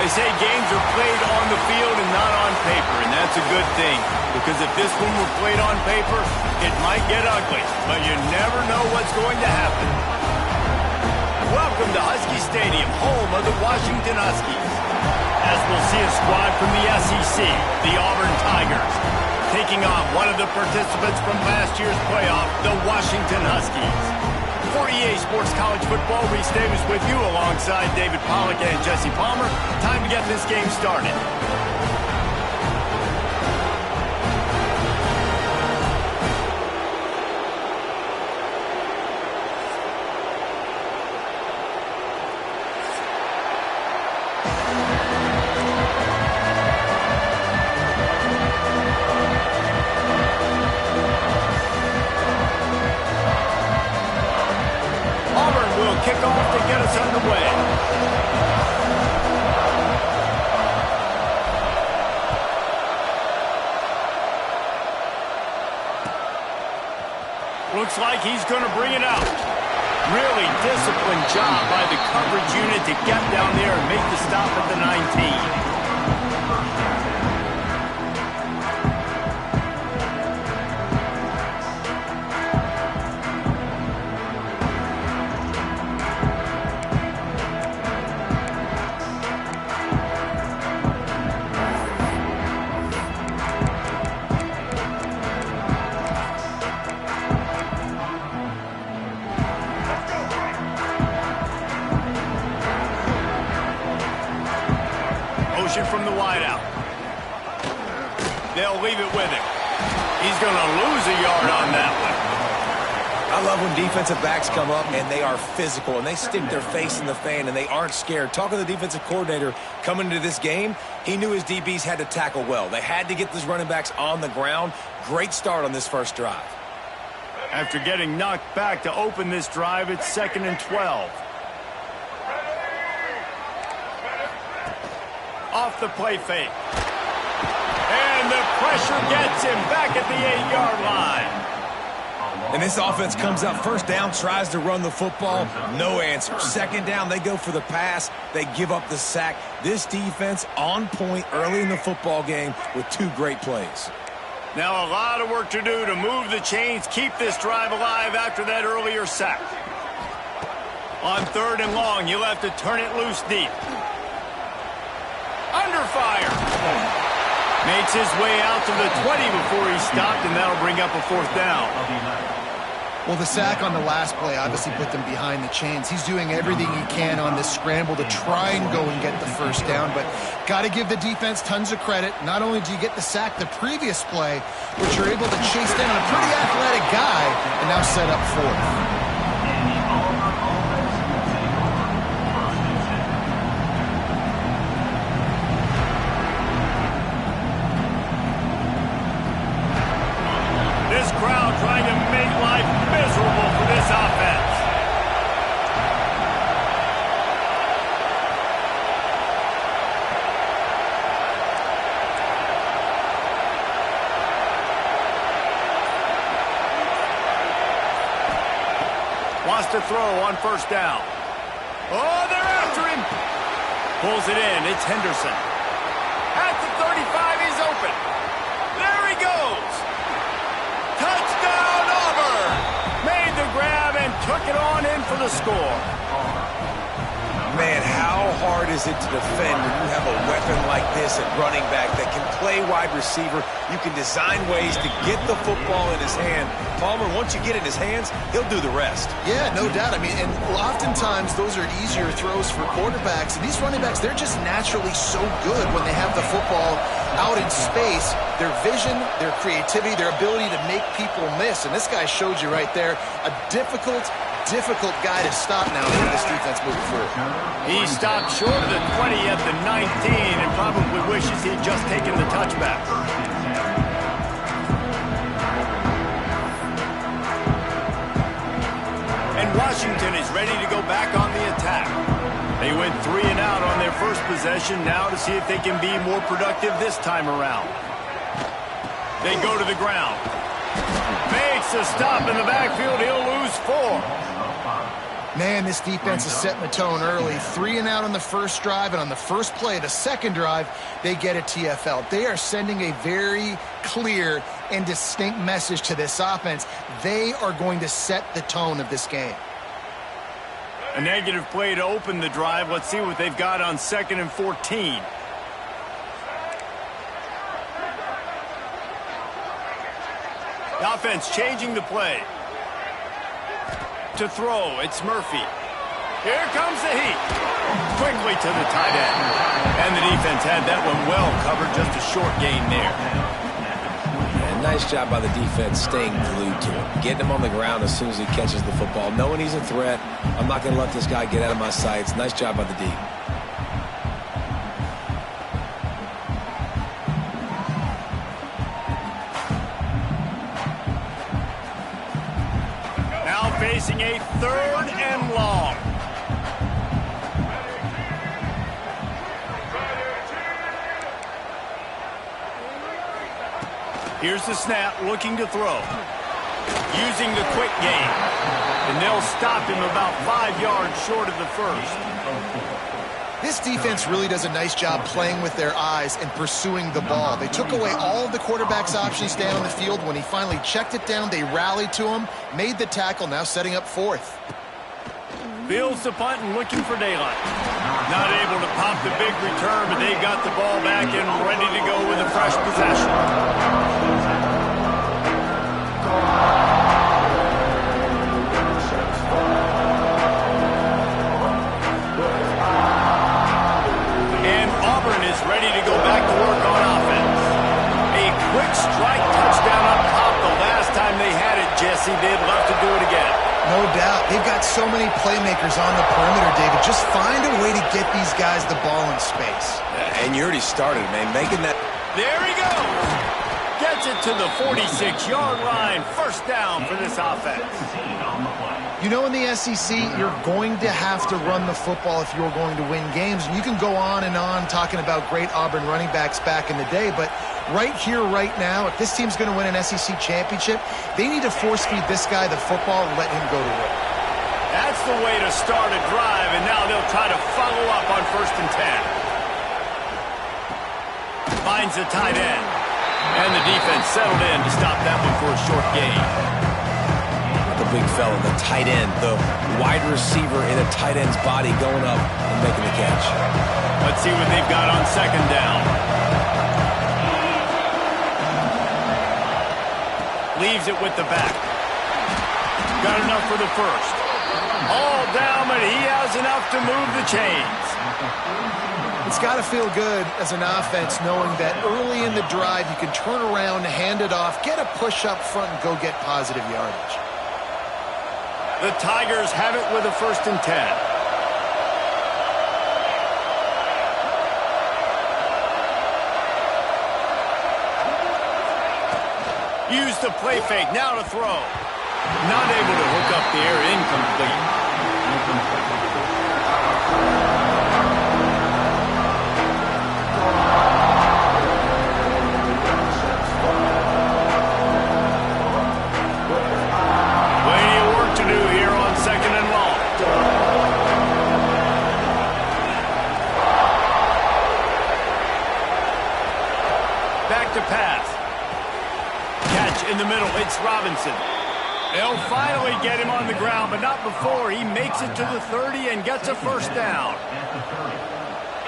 say games are played on the field and not on paper, and that's a good thing. Because if this one were played on paper, it might get ugly. But you never know what's going to happen. Welcome to Husky Stadium, home of the Washington Huskies. As we'll see a squad from the SEC, the Auburn Tigers, taking on one of the participants from last year's playoff, the Washington Huskies. For EA Sports College Football, Reese Davis with you alongside David Pollack and Jesse Palmer. Time to get this game started. Kickoff to get us underway. Looks like he's going to bring it out. Really disciplined job by the coverage unit to get down there and make the stop at the 19. From the wideout. They'll leave it with him. He's going to lose a yard on that one. I love when defensive backs come up and they are physical and they stick their face in the fan and they aren't scared. Talking to the defensive coordinator coming into this game, he knew his DBs had to tackle well. They had to get these running backs on the ground. Great start on this first drive. After getting knocked back to open this drive, it's 2nd and 12. Off the play fake. And the pressure gets him back at the 8-yard line. And this offense comes out first down, tries to run the football. No answer. Second down, they go for the pass. They give up the sack. This defense on point early in the football game with two great plays. Now a lot of work to do to move the chains, keep this drive alive after that earlier sack. On 3rd and long, you'll have to turn it loose deep. Under fire. Makes his way out to the 20 before he stopped, and that'll bring up a 4th down. Well, the sack on the last play obviously put them behind the chains. He's doing everything he can on this scramble to try and go and get the first down, but got to give the defense tons of credit. Not only do you get the sack the previous play, but you're able to chase down a pretty athletic guy and now set up 4th. This crowd trying to make life miserable for this offense. Wants to throw on 1st down. Oh, they're after him. Pulls it in. It's Henderson. At the 35, he's open. There he goes. Touchdown, Auburn! Made the grab and took it on in for the score. Man, how hard is it to defend when you have a weapon like this at running back that can play wide receiver? You can design ways to get the football in his hand. Palmer, once you get it in his hands, he'll do the rest. Yeah, no doubt. I mean, and oftentimes those are easier throws for quarterbacks. And these running backs, they're just naturally so good when they have the football out in space. Their vision, their creativity, their ability to make people miss. And this guy showed you right there a difficult guy to stop now for this defense moving forward. He stopped short of the 20 at the 19 and probably wishes he'd just taken the touchback. And Washington is ready to go back on the attack. They went 3 and out on their first possession, now to see if they can be more productive this time around. They go to the ground. Makes a stop in the backfield. He'll lose 4. Man, this defense is setting the tone early. 3 and out on the first drive, and on the first play, the second drive, they get a TFL. They are sending a very clear and distinct message to this offense. They are going to set the tone of this game. A negative play to open the drive. Let's see what they've got on 2nd and 14. The offense changing the play. To throw, it's Murphy. Here comes the heat. Quickly to the tight end. And the defense had that one well covered, just a short gain there. And nice job by the defense staying glued to him. Getting him on the ground as soon as he catches the football. Knowing he's a threat, I'm not going to let this guy get out of my sights. Nice job by the D. Facing a 3rd and long. Here's the snap, looking to throw. Using the quick game. And they'll stop him about 5 yards short of the first. This defense really does a nice job playing with their eyes and pursuing the ball. They took away all of the quarterback's options down the field. When he finally checked it down, they rallied to him, made the tackle, now setting up 4th. Fields the punt and looking for daylight. Not able to pop the big return, but they got the ball back and ready to go with a fresh possession. Ready to go back to work on offense. A quick strike touchdown up top. The last time they had it, Jesse, they'd love to do it again. No doubt. They've got so many playmakers on the perimeter, David. Just find a way to get these guys the ball in space. And you already started, man, making that. There he goes. Gets it to the 46-yard line. First down for this offense. You know, in the SEC, you're going to have to run the football if you're going to win games. And you can go on and on talking about great Auburn running backs back in the day, but right here, right now, if this team's going to win an SEC championship, they need to force-feed this guy the football and let him go to work. That's the way to start a drive, and now they'll try to follow up on 1st and 10. Finds the tight end. And the defense settled in to stop that one for a short gain. The big fella, the tight end, the wide receiver in a tight end's body going up and making the catch. Let's see what they've got on 2nd down. Leaves it with the back. Got enough for the first. All down, but he has enough to move the chains. It's got to feel good as an offense knowing that early in the drive you can turn around, hand it off, get a push up front, and go get positive yardage. The Tigers have it with a 1st and 10. Use the play fake, now to throw. Not able to hook up the air, incomplete. To pass. Catch in the middle. It's Robinson. They'll finally get him on the ground, but not before he makes it to the 30 and gets a 1st down.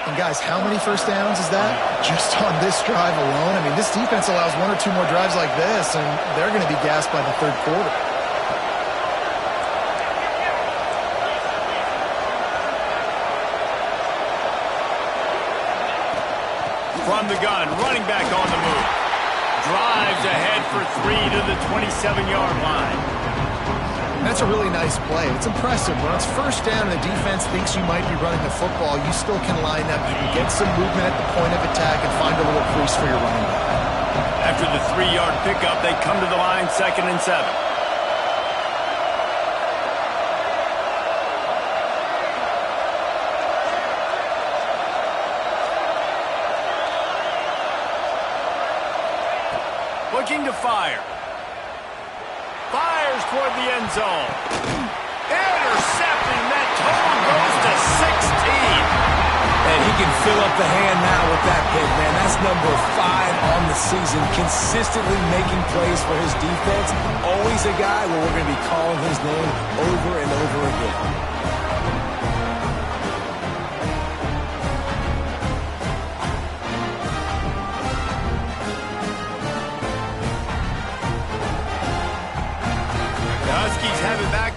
And guys, how many first downs is that? Just on this drive alone? I mean, this defense allows 1 or 2 more drives like this, and they're going to be gassed by the 3rd quarter. From the gun, running back on the move. Drives ahead for 3 to the 27-yard line. That's a really nice play. It's impressive. When it's 1st down and the defense thinks you might be running the football, you still can line up. You can get some movement at the point of attack and find a little crease for your running back. After the 3-yard pickup, they come to the line 2nd and 7. Looking to fire. Fires toward the end zone. Intercepted, total goes to 16. And he can fill up the hand now with that pick, man. That's number 5 on the season, consistently making plays for his defense. Always a guy where we're going to be calling his name over and over again.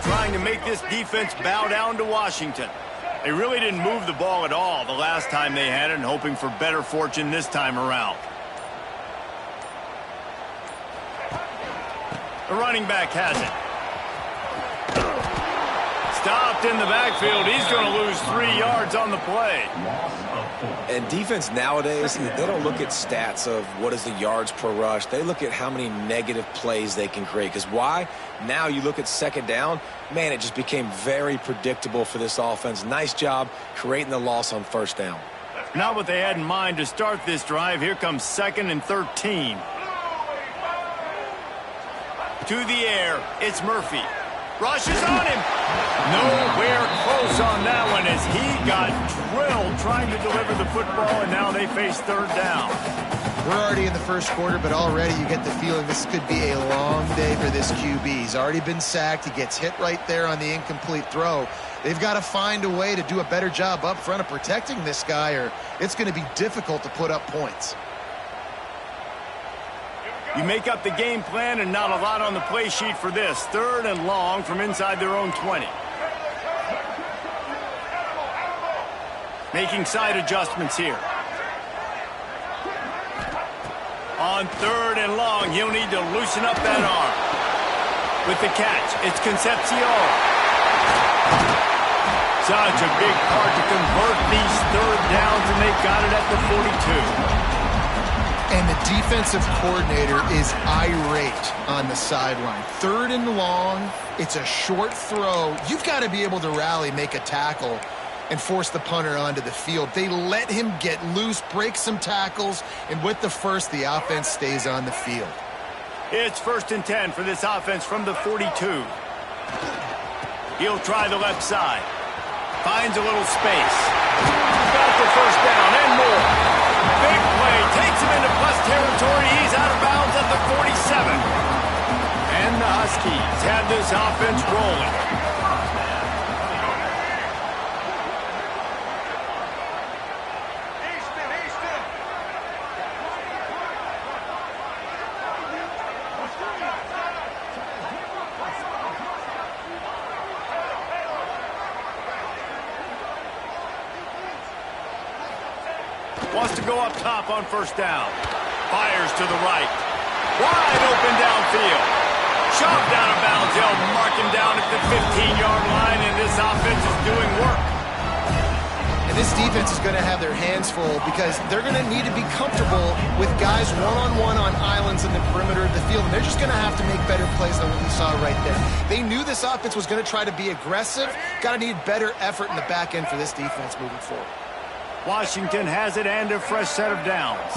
Trying to make this defense bow down to Washington. They really didn't move the ball at all the last time they had it, and hoping for better fortune this time around. The running back has it. Stopped in the backfield. He's going to lose 3 yards on the play. And defense nowadays, they don't look at stats of what is the yards per rush. They look at how many negative plays they can create. Because why? Now you look at second down, man, it just became very predictable for this offense. Nice job creating the loss on first down. Not what they had in mind to start this drive. Here comes 2nd and 13. To the air, it's Murphy. Rushes on him. Nowhere close on that one as he got drilled trying to deliver the football, and now they face 3rd down. We're already in the first quarter, but already you get the feeling this could be a long day for this QB. He's already been sacked. He gets hit right there on the incomplete throw. They've got to find a way to do a better job up front of protecting this guy, or it's going to be difficult to put up points. You make up the game plan and not a lot on the play sheet for this. 3rd and long from inside their own 20. Making side adjustments here. On 3rd and long, he'll need to loosen up that arm. With the catch, it's Concepcion. Such a big part to convert these 3rd downs, and they got it at the 42. And the defensive coordinator is irate on the sideline. 3rd and long, it's a short throw. You've got to be able to rally, make a tackle, and force the punter onto the field. They let him get loose, break some tackles, and with the first, the offense stays on the field. It's 1st and 10 for this offense from the 42. He'll try the left side. Finds a little space. Got the first down and more. Big play. Takes him into plus territory. He's out of bounds at the 47. And the Huskies have this offense rolling. Wants to go up top on first down. Fires to the right. Wide open downfield. Shoved out of bounds. They'll mark him down at the 15-yard line, and this offense is doing work. And this defense is going to have their hands full because they're going to need to be comfortable with guys one-on-one on islands in the perimeter of the field, and they're just going to have to make better plays than what we saw right there. They knew this offense was going to try to be aggressive. Got to need better effort in the back end for this defense moving forward. Washington has it and a fresh set of downs.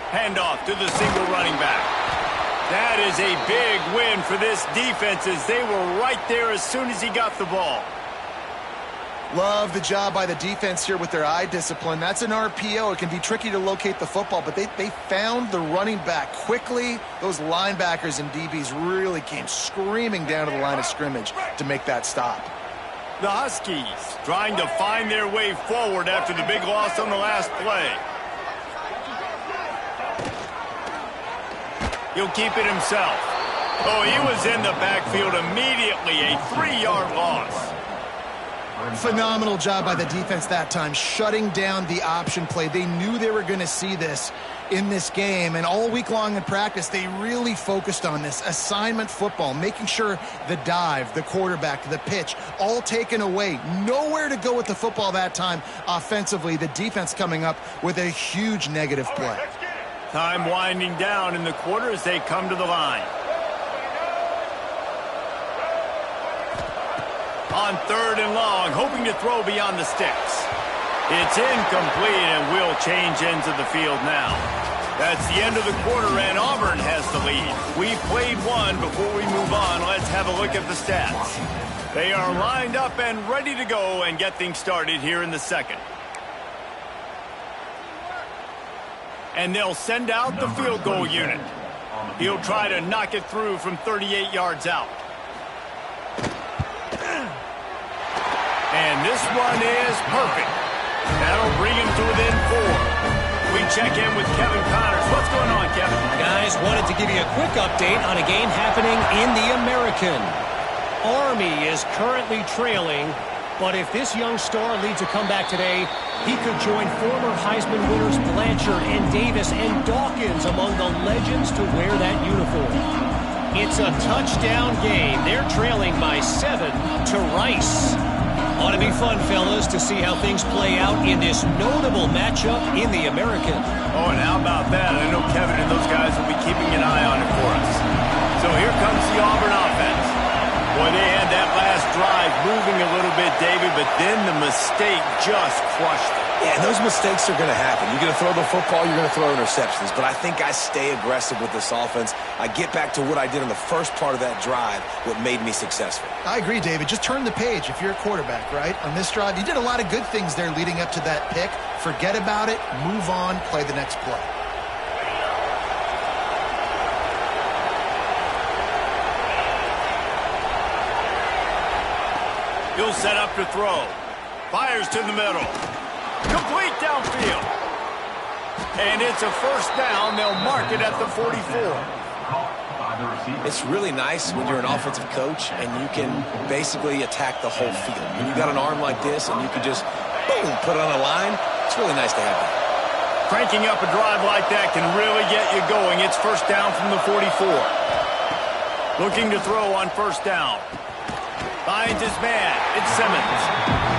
Handoff to the single running back. That is a big win for this defense as they were right there as soon as he got the ball. Love the job by the defense here with their eye discipline. That's an RPO. It can be tricky to locate the football, but they found the running back quickly. Those linebackers and DBs really came screaming down to the line of scrimmage to make that stop. The Huskies trying to find their way forward after the big loss on the last play. He'll keep it himself. Oh, he was in the backfield immediately. A 3-yard loss. Phenomenal job by the defense that time, shutting down the option play. They knew they were going to see this in this game, and all week long in practice, they really focused on this assignment football, making sure the dive, the quarterback, the pitch, all taken away. Nowhere to go with the football that time offensively. The defense coming up with a huge negative play. Time winding down in the quarter as they come to the line. On 3rd and long, hoping to throw beyond the sticks. It's incomplete, and will change ends of the field now. That's the end of the quarter, and Auburn has the lead. We've played one. Before we move on, let's have a look at the stats. They are lined up and ready to go and get things started here in the second. And they'll send out the field goal unit. He'll try to knock it through from 38 yards out. And this one is perfect. That'll bring him to within 4. We check in with Kevin Connors. What's going on, Kevin? Guys, wanted to give you a quick update on a game happening in the American. Army is currently trailing, but if this young star leads a comeback today, he could join former Heisman winners Blanchard and Davis and Dawkins among the legends to wear that uniform. It's a touchdown game. They're trailing by 7 to Rice. Ought to be fun, fellas, to see how things play out in this notable matchup in the American. Oh, and how about that? I know Kevin and those guys will be keeping an eye on it for us. So here comes the Auburn offense. Boy, they had that last drive moving a little bit, David, but then the mistake just crushed it. Yeah, and those mistakes are going to happen. You're going to throw the football, you're going to throw interceptions. But I think I stay aggressive with this offense. I get back to what I did in the first part of that drive, what made me successful. I agree, David. Just turn the page if you're a quarterback, right? On this drive, you did a lot of good things there leading up to that pick. Forget about it, move on, play the next play. He'll set up to throw. Fires to the middle. Complete downfield. And it's a first down. They'll mark it at the 44. It's really nice when you're an offensive coach and you can basically attack the whole field. When you got an arm like this and you can just, boom, put it on a line, it's really nice to have that. Cranking up a drive like that can really get you going. It's first down from the 44. Looking to throw on first down. Finds his man. It's Simmons.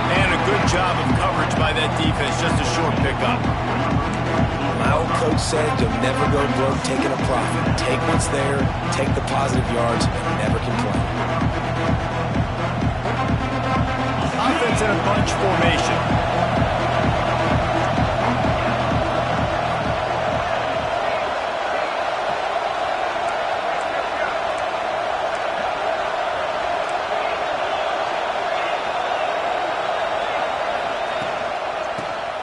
And a good job of coverage by that defense. Just a short pickup. My old coach said you'll never go broke taking a profit. Take what's there, take the positive yards, and never complain. Offense in a bunch formation.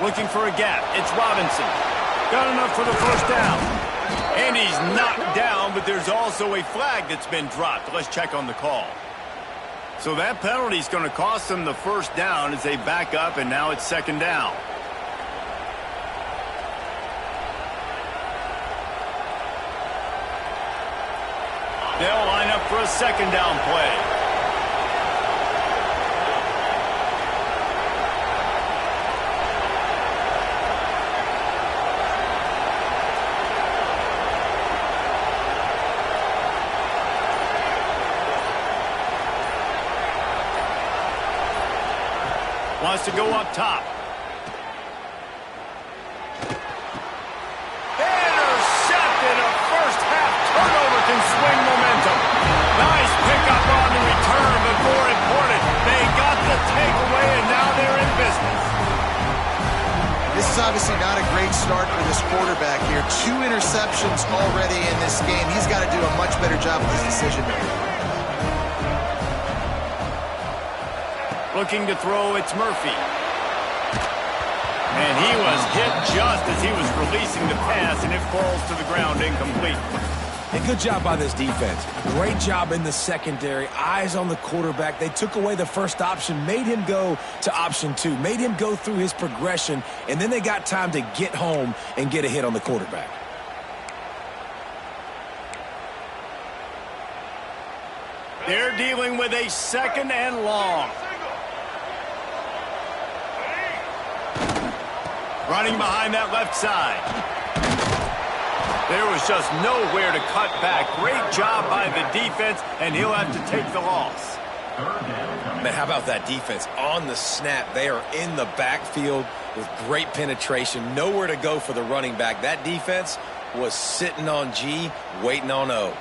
Looking for a gap. It's Robinson. Got enough for the first down. And he's knocked down, but there's also a flag that's been dropped. Let's check on the call. So that penalty is going to cost them the first down as they back up, and now it's second down. They'll line up for a second down play. Wants to go up top. Intercepted. A first half turnover can swing momentum. Nice pickup on the return, but more important, they got the takeaway, and now they're in business. This is obviously not a great start for this quarterback here. 2 interceptions already in this game. He's got to do a much better job with his decision making. Looking to throw, it's Murphy. And he was hit just as he was releasing the pass, and it falls to the ground incomplete. And good job by this defense. Great job in the secondary. Eyes on the quarterback. They took away the first option, made him go to option 2, made him go through his progression, and then they got time to get home and get a hit on the quarterback. They're dealing with a second and long. Running behind that left side. There was just nowhere to cut back. Great job by the defense, and he'll have to take the loss. Man, how about that defense? On the snap, they are in the backfield with great penetration. Nowhere to go for the running back. That defense was sitting on G, waiting on O.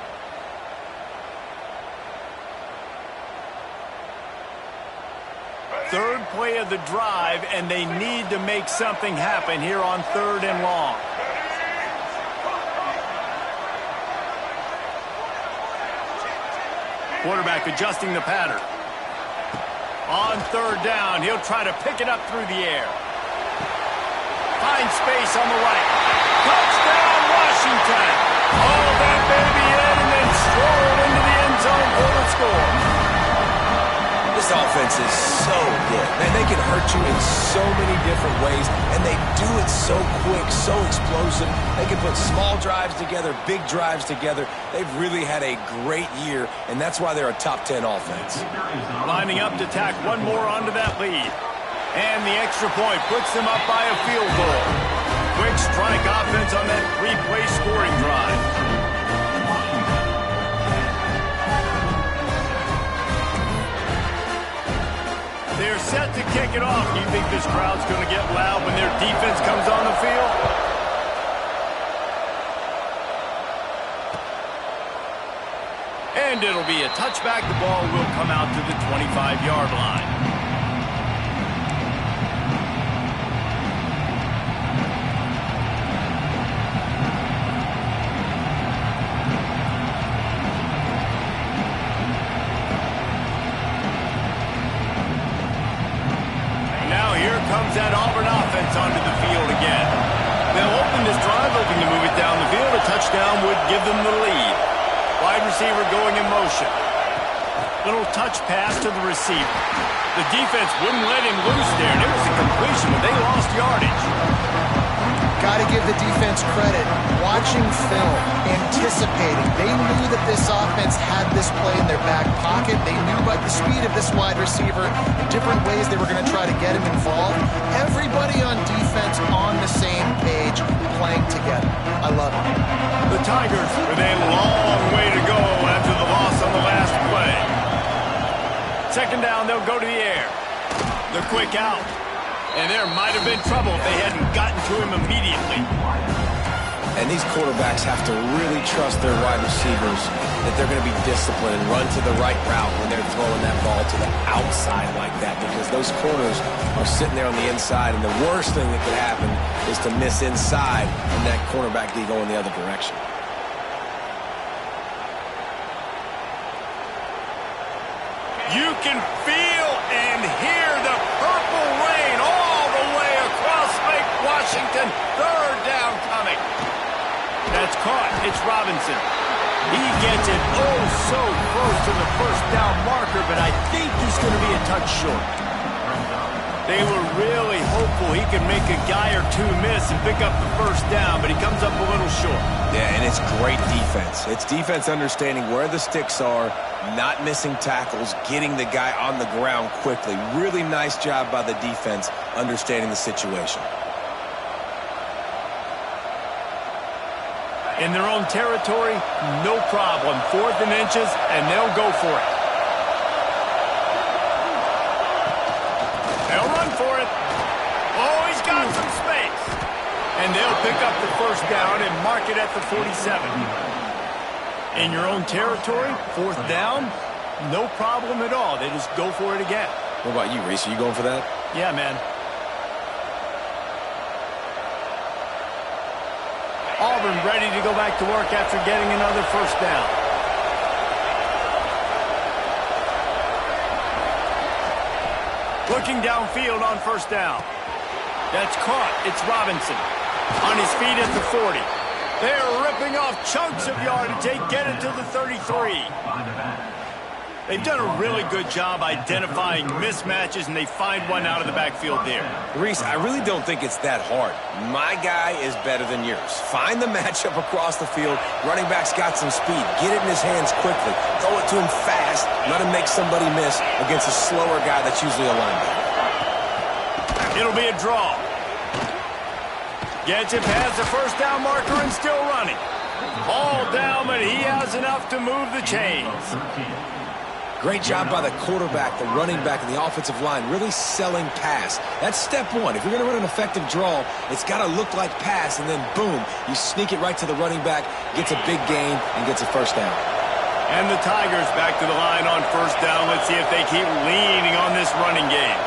Third play of the drive, and they need to make something happen here on 3rd and long. Quarterback adjusting the pattern. On third down, he'll try to pick it up through the air. Find space on the right. Touchdown, Washington. All that baby in and then stroll into the end zone for the score. This offense is so good. Man, they can hurt you in so many different ways, and they do it so quick, so explosive. They can put small drives together, big drives together. They've really had a great year, and that's why they're a top 10 offense. Lining up to tack one more onto that lead. And the extra point puts them up by a field goal. Quick strike offense on that three-play scoring drive. They're set to kick it off. Do you think this crowd's going to get loud when their defense comes on the field? And it'll be a touchback. The ball will come out to the 25-yard line. That Auburn offense onto the field again. They'll open this drive, looking to move it down the field. A touchdown would give them the lead. Wide receiver going in motion. Little touch pass to the receiver. The defense wouldn't let him loose there, and it was a completion, but they lost yardage. Got to give the defense credit. Watching film, anticipating. They knew that this offense had this play in their back pocket. They knew by the speed of this wide receiver, the different ways they were going to try to get him involved. Everybody on defense on the same page, playing together. I love it. The Tigers with a long way to go after the loss on the last play. Second down, they'll go to the air. The quick out. And there might have been trouble if they hadn't gotten to him immediately. And these quarterbacks have to really trust their wide receivers that they're going to be disciplined and run to the right route when they're throwing that ball to the outside like that, because those corners are sitting there on the inside, and the worst thing that could happen is to miss inside and that cornerback D go in the other direction. You can feel and hear the purple rain all the way across Lake Washington. Third down coming. That's caught. It's Robinson. He gets it oh so close to the first down marker, but I think he's going to be a touch short. They were really hopeful he could make a guy or two miss and pick up the first down, but he comes up a little short. Yeah, and it's great defense. It's defense understanding where the sticks are, not missing tackles, getting the guy on the ground quickly. Really nice job by the defense understanding the situation. In their own territory, no problem. 4th and inches, and they'll go for it. They'll run for it. Oh, he's got some space. And they'll pick up the first down and mark it at the 47. In your own territory, 4th down, no problem at all. They just go for it again. What about you, Reese? Are you going for that? Yeah, man. Auburn ready to go back to work after getting another first down. Looking downfield on first down. That's caught. It's Robinson. On his feet at the 40. They're ripping off chunks of yardage. They get it to the 33. They've done a really good job identifying mismatches, and they find one out of the backfield there. Reese, I really don't think it's that hard. My guy is better than yours. Find the matchup across the field. Running back's got some speed. Get it in his hands quickly. Throw it to him fast. Let him make somebody miss against a slower guy that's usually a linebacker. It'll be a draw. Gets it past the first down marker and still running. All down, but he has enough to move the chains. Great job by the quarterback, the running back, and the offensive line, really selling pass. That's step one. If you're going to run an effective draw, it's got to look like pass, and then boom, you sneak it right to the running back, gets a big gain, and gets a first down. And the Tigers back to the line on first down. Let's see if they keep leaning on this running game.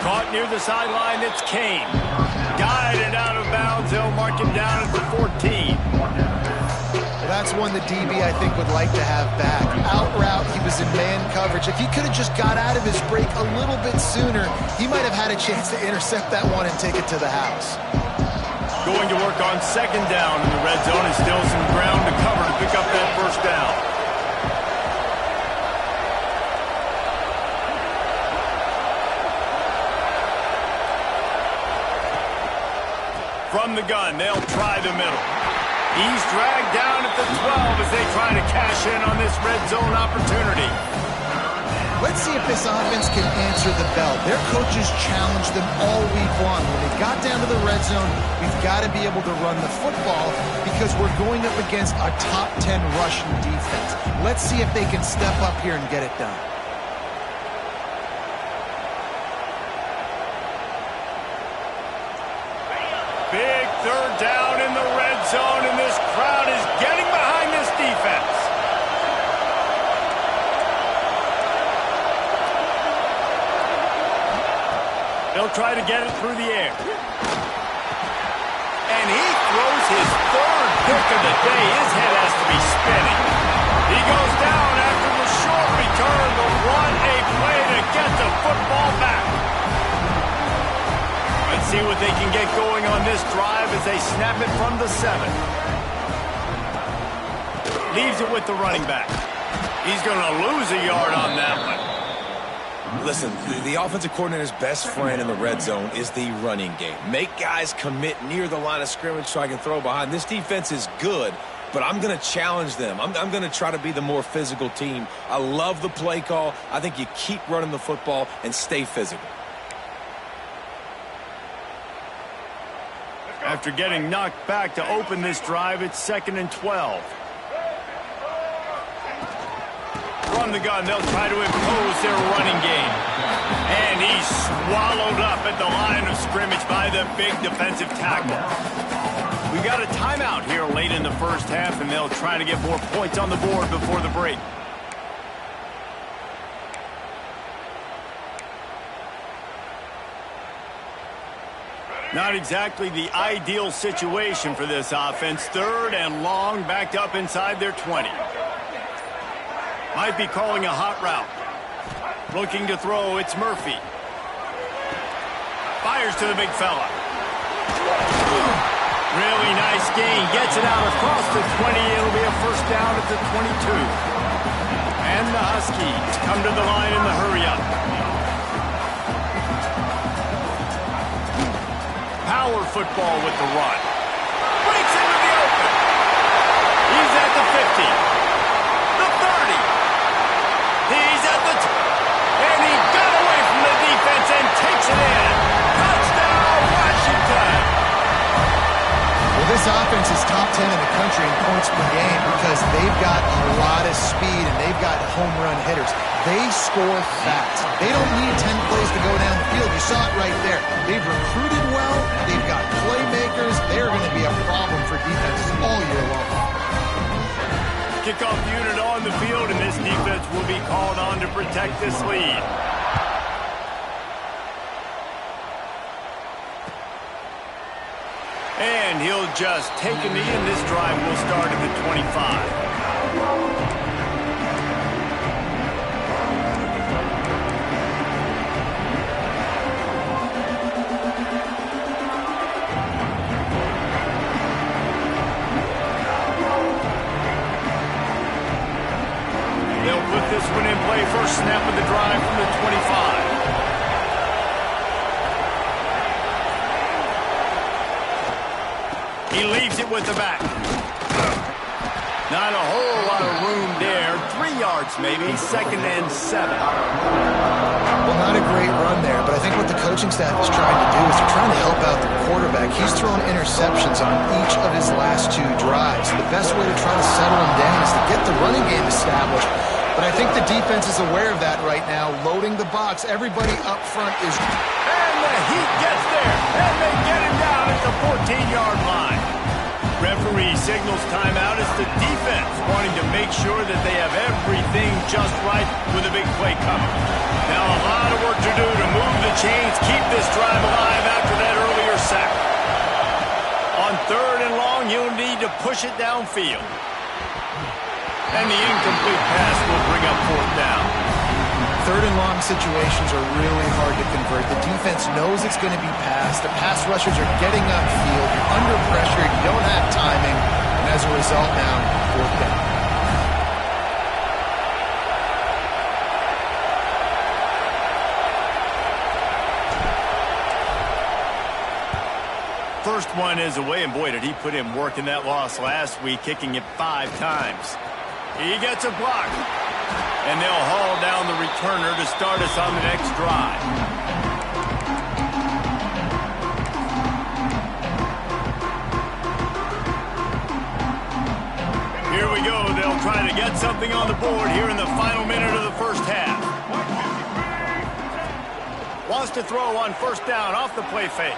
Caught near the sideline, it's Kane. Guided out of bounds, they'll mark him down at the 14. That's one the DB, I think, would like to have back. Out route, he was in man coverage. If he could have just got out of his break a little bit sooner, he might have had a chance to intercept that one and take it to the house. Going to work on second down in the red zone, and still some ground to cover to pick up that first down. From the gun, they'll try the middle. He's dragged down at the 12 as they try to cash in on this red zone opportunity. Let's see if this offense can answer the bell. Their coaches challenged them all week long. When they got down to the red zone, we've got to be able to run the football because we're going up against a top 10 rushing defense. Let's see if they can step up here and get it done. Big third down in the red zone, and this crowd is getting behind this defense. They'll try to get it through the air. And he throws his third pick of the day. His head has to be spinning. He goes down after the short return, but what a play to get the football back. Let's see what they can get going on this drive as they snap it from the 7. Leaves it with the running back. He's going to lose a yard on that one. Listen, the offensive coordinator's best friend in the red zone is the running game. Make guys commit near the line of scrimmage so I can throw behind. This defense is good, but I'm going to challenge them. I'm going to try to be the more physical team. I love the play call. I think you keep running the football and stay physical. After getting knocked back to open this drive, it's 2nd and 12. From the gun, they'll try to impose their running game. And he's swallowed up at the line of scrimmage by the big defensive tackle. We got a timeout here late in the first half, and they'll try to get more points on the board before the break. Not exactly the ideal situation for this offense. 3rd and long, backed up inside their 20. Might be calling a hot route. Looking to throw, it's Murphy. Fires to the big fella. Really nice gain. Gets it out across the 20. It'll be a first down at the 22. And the Huskies come to the line in the hurry-up. Power football with the run. Breaks into the open. He's at the 50. The 30. He's at the... And he got away from the defense and takes it in. Touchdown, Washington. Well, this offense is top 10 in the country in points per game because they've got a lot of speed and they've got home run hitters. They score fast. They don't need 10 plays to go down the field. You saw it right there. They've recruited well. They've got playmakers. They're going to be a problem for defenses all year long. Kickoff unit on the field, and this defense will be called on to protect this lead. And he'll just take a knee, and this drive will start at the 25. Put this one in play. First snap of the drive from the 25. He leaves it with the back. Not a whole lot of room there. 3 yards maybe. 2nd and 7. Well, not a great run there, but I think what the coaching staff is trying to do is they're trying to help out the quarterback. He's thrown interceptions on each of his last 2 drives. The best way to try to settle him down is to get the running game established. But I think the defense is aware of that right now, loading the box. Everybody up front is... And the Heat gets there, and they get him down at the 14-yard line. Referee signals timeout as the defense wanting to make sure that they have everything just right with a big play coming. Now a lot of work to do to move the chains, keep this drive alive after that earlier sack. On 3rd and long, you'll need to push it downfield. And the incomplete pass will bring up fourth down. Third and long situations are really hard to convert. The defense knows it's going to be passed. The pass rushers are getting upfield. You're under pressure. You don't have timing. And as a result now, fourth down. First one is away, and boy, did he put in work in that loss last week, kicking it 5 times. He gets a block. And they'll haul down the returner to start us on the next drive. Here we go. They'll try to get something on the board here in the final minute of the first half. Wants to throw on first down off the play fake.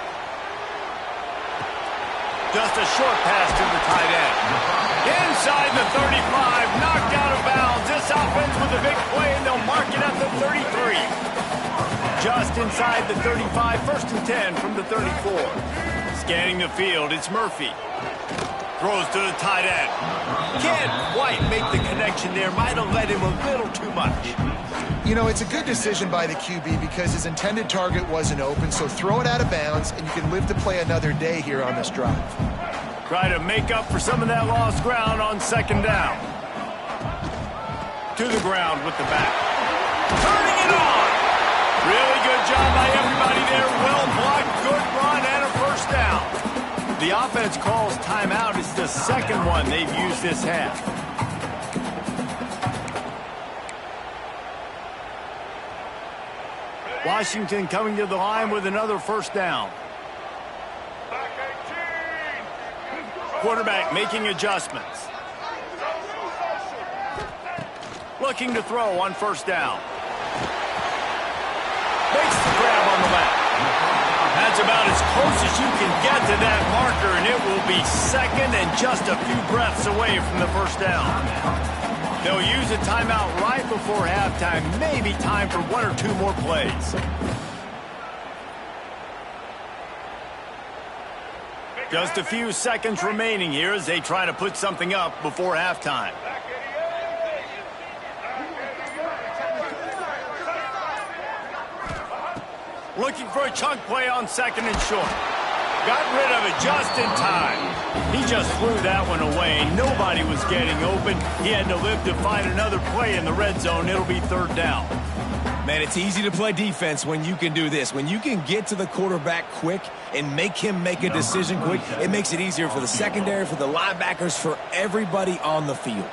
Just a short pass to the tight end. Inside the 35, knocked out of bounds. This offense with a big play, and they'll mark it at the 33. Just inside the 35, first and 10 from the 34. Scanning the field, it's Murphy. Throws to the tight end. Can't quite make the connection there. Might have led him a little too much. You know, it's a good decision by the QB because his intended target wasn't open, so throw it out of bounds, and you can live to play another day here on this drive. Try to make up for some of that lost ground on second down. To the ground with the back. Turning it on! Really good job by everybody there. Well blocked, good run, and a first down. The offense calls timeout. It's the second one they've used this half. Washington coming to the line with another first down. Quarterback making adjustments. Looking to throw on first down. Makes the grab on the left. That's about as close as you can get to that marker, and it will be second and just a few breaths away from the first down. They'll use a timeout right before halftime. Maybe time for 1 or 2 more plays. Just a few seconds remaining here as they try to put something up before halftime. Looking for a chunk play on second and short. Got rid of it just in time. He just threw that one away. Nobody was getting open. He had to live to find another play in the red zone. It'll be third down. Man, it's easy to play defense when you can do this. When you can get to the quarterback quick and make him make a decision quick, it makes it easier for the secondary, for the linebackers, for everybody on the field.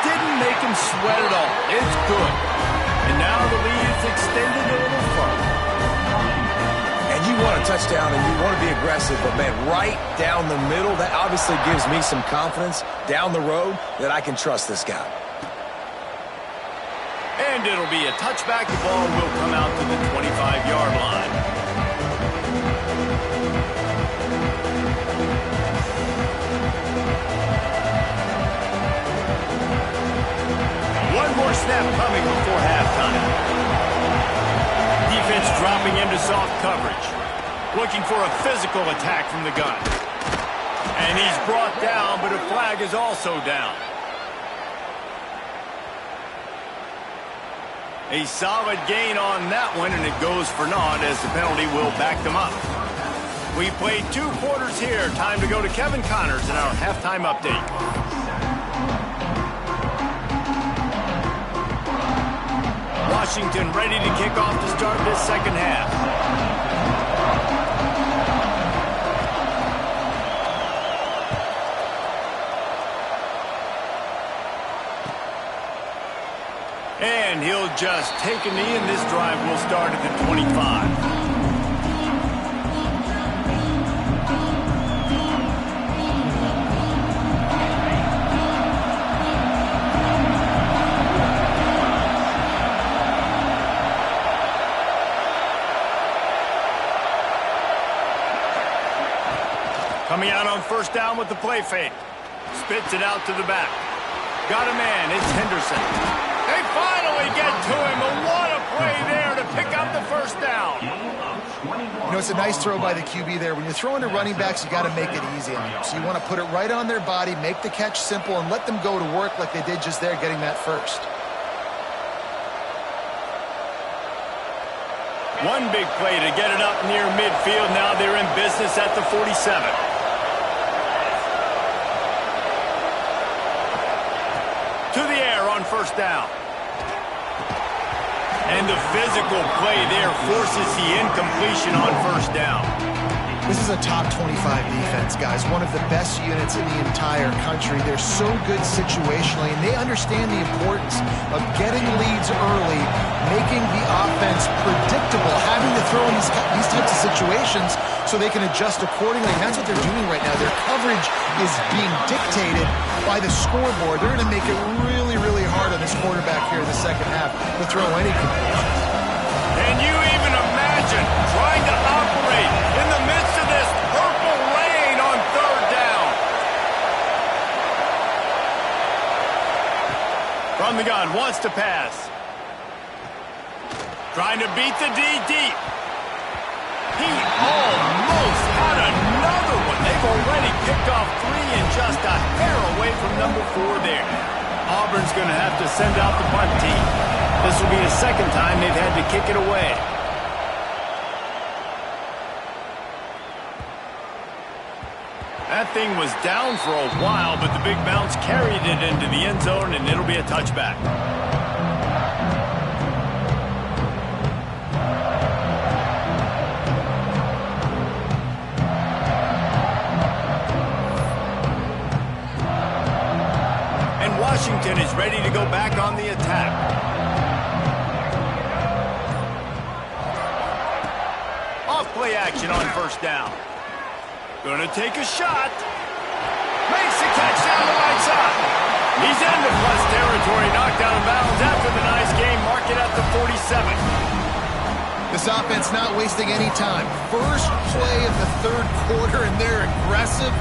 Didn't make him sweat at all. It's good. And now the lead is extended a little further. And you want a touchdown and you want to be aggressive, but, man, right down the middle, that obviously gives me some confidence down the road that I can trust this guy. And it'll be a touchback. The ball will come out to the 25-yard line. One more snap coming before halftime. Defense dropping into soft coverage. Looking for a physical attack from the gun. And he's brought down, but a flag is also down. A solid gain on that one, and it goes for naught as the penalty will back them up. We played 2 quarters here. Time to go to Kevin Connors in our halftime update. Washington ready to kick off to start this second half. And he'll just take a knee, and this drive will start at the 25. Coming out on first down with the play fake. Spits it out to the back. Got a man. It's Henderson. They finally get to him. And what a play there to pick up the first down. You know, it's a nice throw by the QB there. When you're throwing to running backs, you got to make it easy on them. So you want to put it right on their body, make the catch simple, and let them go to work like they did just there, getting that first. One big play to get it up near midfield. Now they're in business at the 47. To the air on first down. And the physical play there forces the incompletion on first down. This is a top 25 defense, guys. One of the best units in the entire country. They're so good situationally, and they understand the importance of getting leads early, making the offense predictable, having to throw in these types of situations so they can adjust accordingly. And that's what they're doing right now. Their coverage is being dictated by the scoreboard. They're going to make it really, really hard on this quarterback here in the second half to throw any completions. Can you even imagine trying to operate in the midst of this purple rain on third down? From the gun, wants to pass. Trying to beat the D deep. He almost had another one. They've already picked off 3 and just a hair away from number 4 there. Auburn's going to have to send out the punt team. This will be the second time they've had to kick it away. That thing was down for a while, but the big bounce carried it into the end zone, and it'll be a touchback. Washington is ready to go back on the attack. Off play action on first down. Gonna take a shot. Makes the catch down the right side. He's into plus territory, knocked out of bounds after the nice game. Mark it at the 47. This offense not wasting any time. First play of the third quarter, and they're aggressive,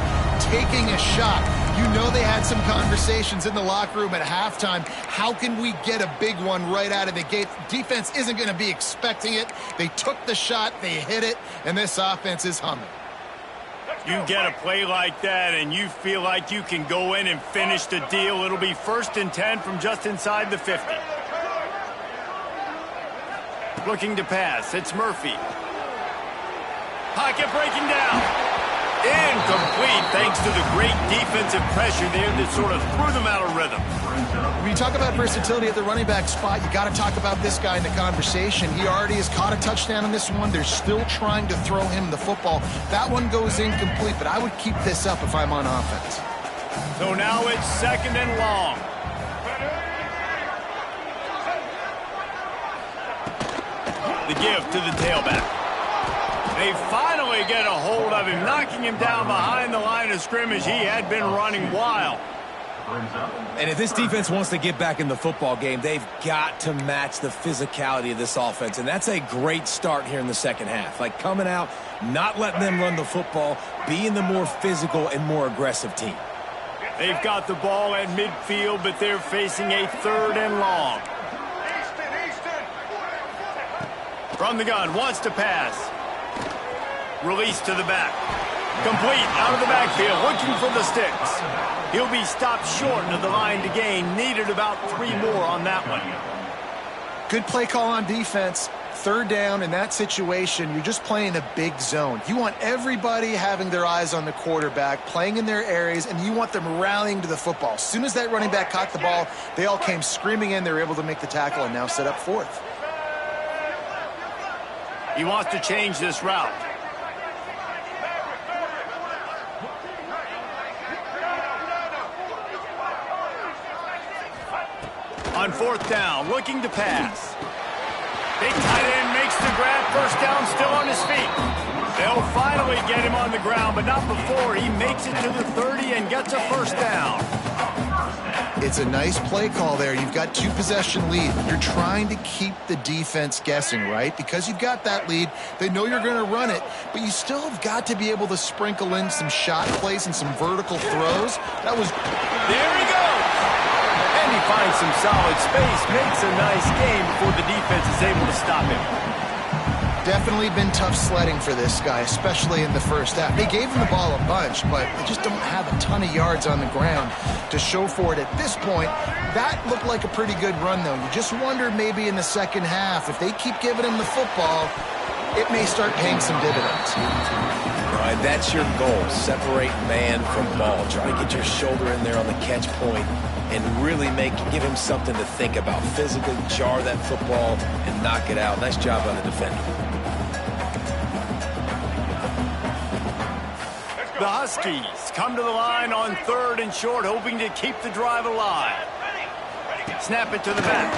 taking a shot. You know they had some conversations in the locker room at halftime. How can we get a big one right out of the gate? Defense isn't going to be expecting it. They took the shot, they hit it, and this offense is humming. You get a play like that, and you feel like you can go in and finish the deal. It'll be 1st and 10 from just inside the 50. Looking to pass. It's Murphy. Pocket breaking down. Incomplete thanks to the great defensive pressure there that sort of threw them out of rhythm. When you talk about versatility at the running back spot, you got to talk about this guy in the conversation. He already has caught a touchdown on this one. They're still trying to throw him the football. That one goes incomplete, but I would keep this up if I'm on offense. So now it's 2nd and long. The give to the tailback. They finally get a hold of him, knocking him down behind the line of scrimmage. He had been running wild. And if this defense wants to get back in the football game, they've got to match the physicality of this offense. And that's a great start here in the second half. Like coming out, not letting them run the football, being the more physical and more aggressive team. They've got the ball at midfield, but they're facing a 3rd and long. From the gun, wants to pass. Release to the back. Complete out of the backfield, looking for the sticks. He'll be stopped short of the line to gain. Needed about 3 more on that one. Good play call on defense. 3rd down in that situation, you're just playing a big zone. You want everybody having their eyes on the quarterback, playing in their areas, and you want them rallying to the football. As soon as that running back caught the ball, they all came screaming in. They were able to make the tackle and now set up 4th. He wants to change this route. On 4th down, looking to pass. Big tight end makes the grab. First down, still on his feet. They'll finally get him on the ground, but not before he makes it to the 30 and gets a first down. It's a nice play call there. You've got 2-possession lead. You're trying to keep the defense guessing, right? Because you've got that lead, they know you're going to run it, but you still have got to be able to sprinkle in some shot plays and some vertical throws. That was... There he goes! And he finds some solid space, makes a nice game before the defense is able to stop him. Definitely been tough sledding for this guy, especially in the first half. They gave him the ball a bunch, but they just don't have a ton of yards on the ground to show for it at this point. That looked like a pretty good run, though. You just wonder maybe in the second half, if they keep giving him the football, it may start paying some dividends. All right, that's your goal. Separate man from ball. Try to get your shoulder in there on the catch point and really give him something to think about. Physically jar that football and knock it out. Nice job on the defender. The Huskies come to the line on 3rd and short, hoping to keep the drive alive. Snap it to the back.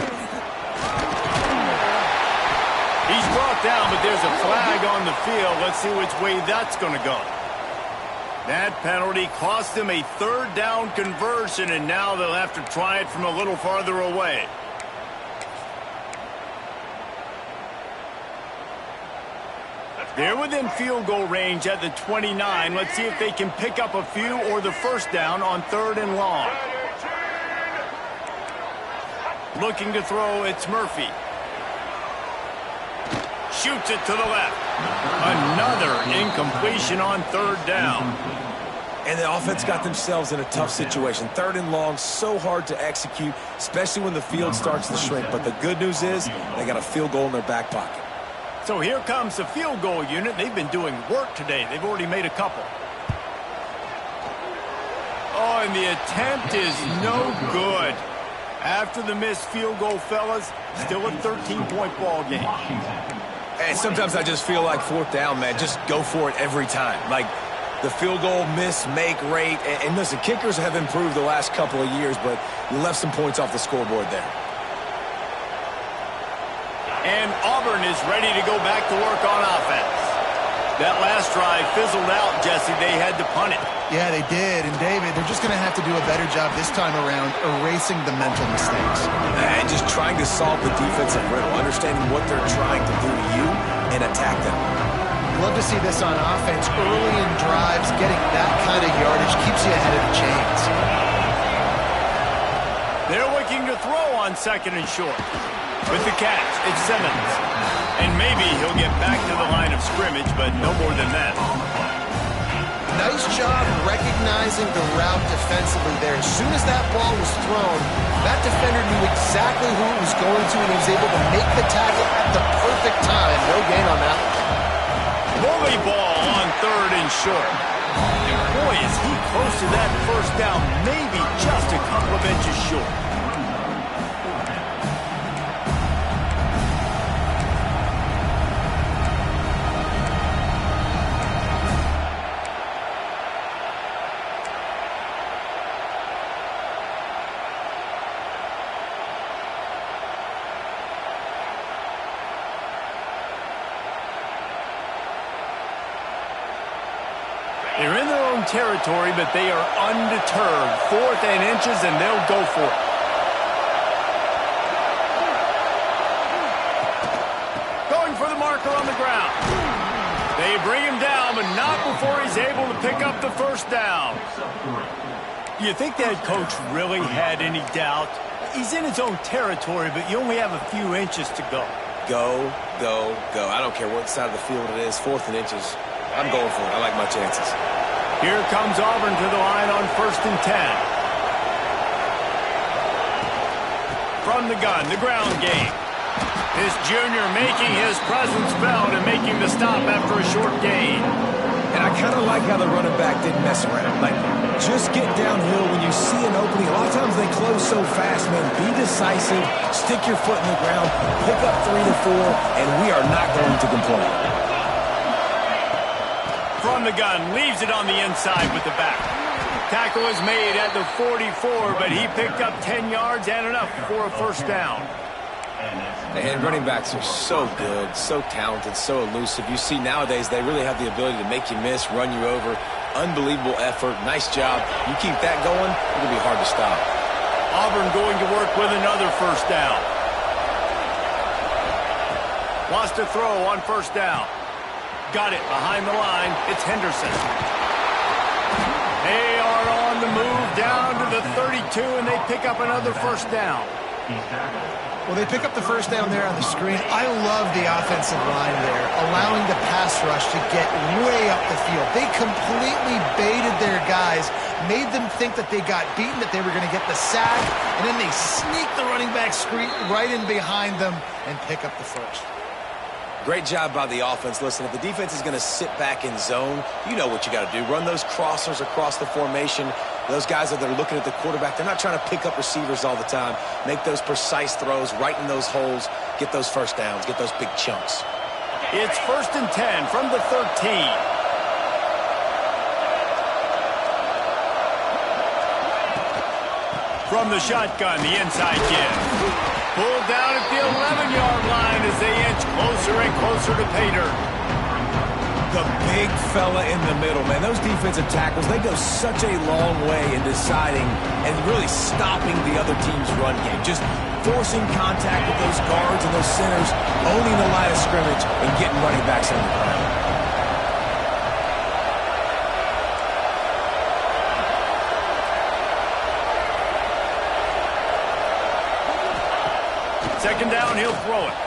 He's brought down, but there's a flag on the field. Let's see which way that's going to go. That penalty cost them a 3rd down conversion, and now they'll have to try it from a little farther away. They're within field goal range at the 29. Let's see if they can pick up a few or the first down on 3rd and long. Looking to throw, it's Murphy. Shoots it to the left. Another incompletion on 3rd down. And the offense got themselves in a tough situation. 3rd and long, so hard to execute, especially when the field starts to shrink. But the good news is they got a field goal in their back pocket. So here comes the field goal unit. They've been doing work today. They've already made a couple. Oh, and the attempt is no good. After the missed field goal, fellas, still a 13-point ball game. And sometimes I just feel like 4th down, man, just go for it every time. Like the field goal miss, make rate. And listen, kickers have improved the last couple of years, but you left some points off the scoreboard there. And Auburn is ready to go back to work on offense. That last drive fizzled out, Jesse. They had to punt it. Yeah, they did. And, David, they're just going to have to do a better job this time around erasing the mental mistakes. And just trying to solve the defensive riddle, understanding what they're trying to do to you and attack them. Love to see this on offense. Early in drives, getting that kind of yardage keeps you ahead of the chains. They're looking to throw on 2nd and short. With the catch, it's Simmons. And maybe he'll get back to the line of scrimmage, but no more than that. Nice job recognizing the route defensively there. As soon as that ball was thrown, that defender knew exactly who it was going to, and he was able to make the tackle at the perfect time. No gain on that one. Bully ball on 3rd and short. And boy, is he close to that first down, maybe just a couple of inches short. They're in their own territory, but they are undeterred. 4th and inches, and they'll go for it. Going for the marker on the ground. They bring him down, but not before he's able to pick up the first down. Do you think that coach really had any doubt? He's in his own territory, but you only have a few inches to go. Go, go, go. I don't care what side of the field it is, 4th and inches. I'm going for it. I like my chances. Here comes Auburn to the line on 1st and 10. From the gun, the ground game. This junior making his presence felt and making the stop after a short gain. And I kind of like how the running back didn't mess around. Like, just get downhill when you see an opening. A lot of times they close so fast, man. Be decisive, stick your foot in the ground, pick up 3 to 4, and we are not going to complain. From the gun, leaves it on the inside with the back. Tackle is made at the 44, but he picked up 10 yards and enough for a first down. And running backs are so good, so talented, so elusive. You see nowadays they really have the ability to make you miss, run you over. Unbelievable effort. Nice job. You keep that going, it'll be hard to stop. Auburn going to work with another first down. Wants to throw on first down. Got it behind the line. It's Henderson. They are on the move down to the 32, and they pick up another first down. Well, they pick up the first down there on the screen. I love the offensive line there, allowing the pass rush to get way up the field. They completely baited their guys, made them think that they got beaten, that they were going to get the sack, and then they sneak the running back screen right in behind them and pick up the first. Great job by the offense. Listen, if the defense is going to sit back in zone, you know what you got to do. Run those crossers across the formation. Those guys that are looking at the quarterback, they're not trying to pick up receivers all the time. Make those precise throws, right in those holes, get those first downs, get those big chunks. It's 1st and 10 from the 13. From the shotgun, the inside give. Pulled down at the 11-yard line as they inch closer and closer to pay dirt. The big fella in the middle, man. Those defensive tackles, they go such a long way in deciding and really stopping the other team's run game. Just forcing contact with those guards and those centers, owning the line of scrimmage, and getting running backs on the ground. Second down, he'll throw it.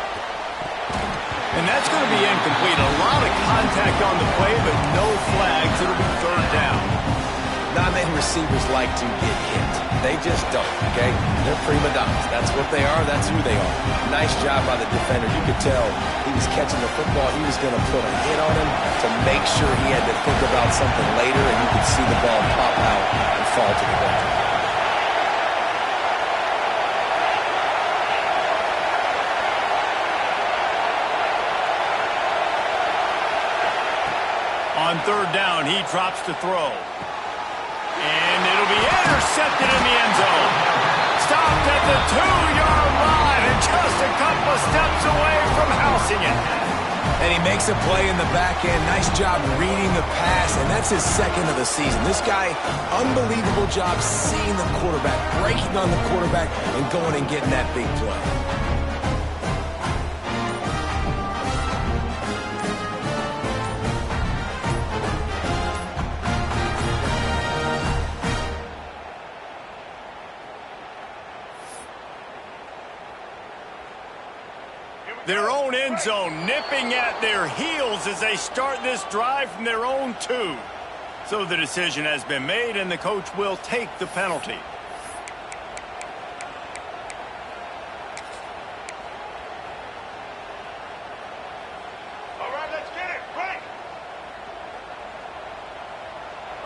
And that's going to be incomplete. A lot of contact on the play, but no flags. It'll be 3rd down. Not many receivers like to get hit. They just don't, okay? They're prima donnas. That's what they are. That's who they are. Nice job by the defender. You could tell he was catching the football. He was going to put a hit on him to make sure he had to think about something later, and you could see the ball pop out and fall to the ground. On 3rd down, he drops to throw. And it'll be intercepted in the end zone. Stopped at the 2-yard line and just a couple of steps away from housing it. And he makes a play in the back end. Nice job reading the pass, and that's his 2nd of the season. This guy, unbelievable job seeing the quarterback, breaking on the quarterback, and going and getting that big play. Their own end zone nipping at their heels as they start this drive from their own 2. So the decision has been made, and the coach will take the penalty. All right, let's get it. Right.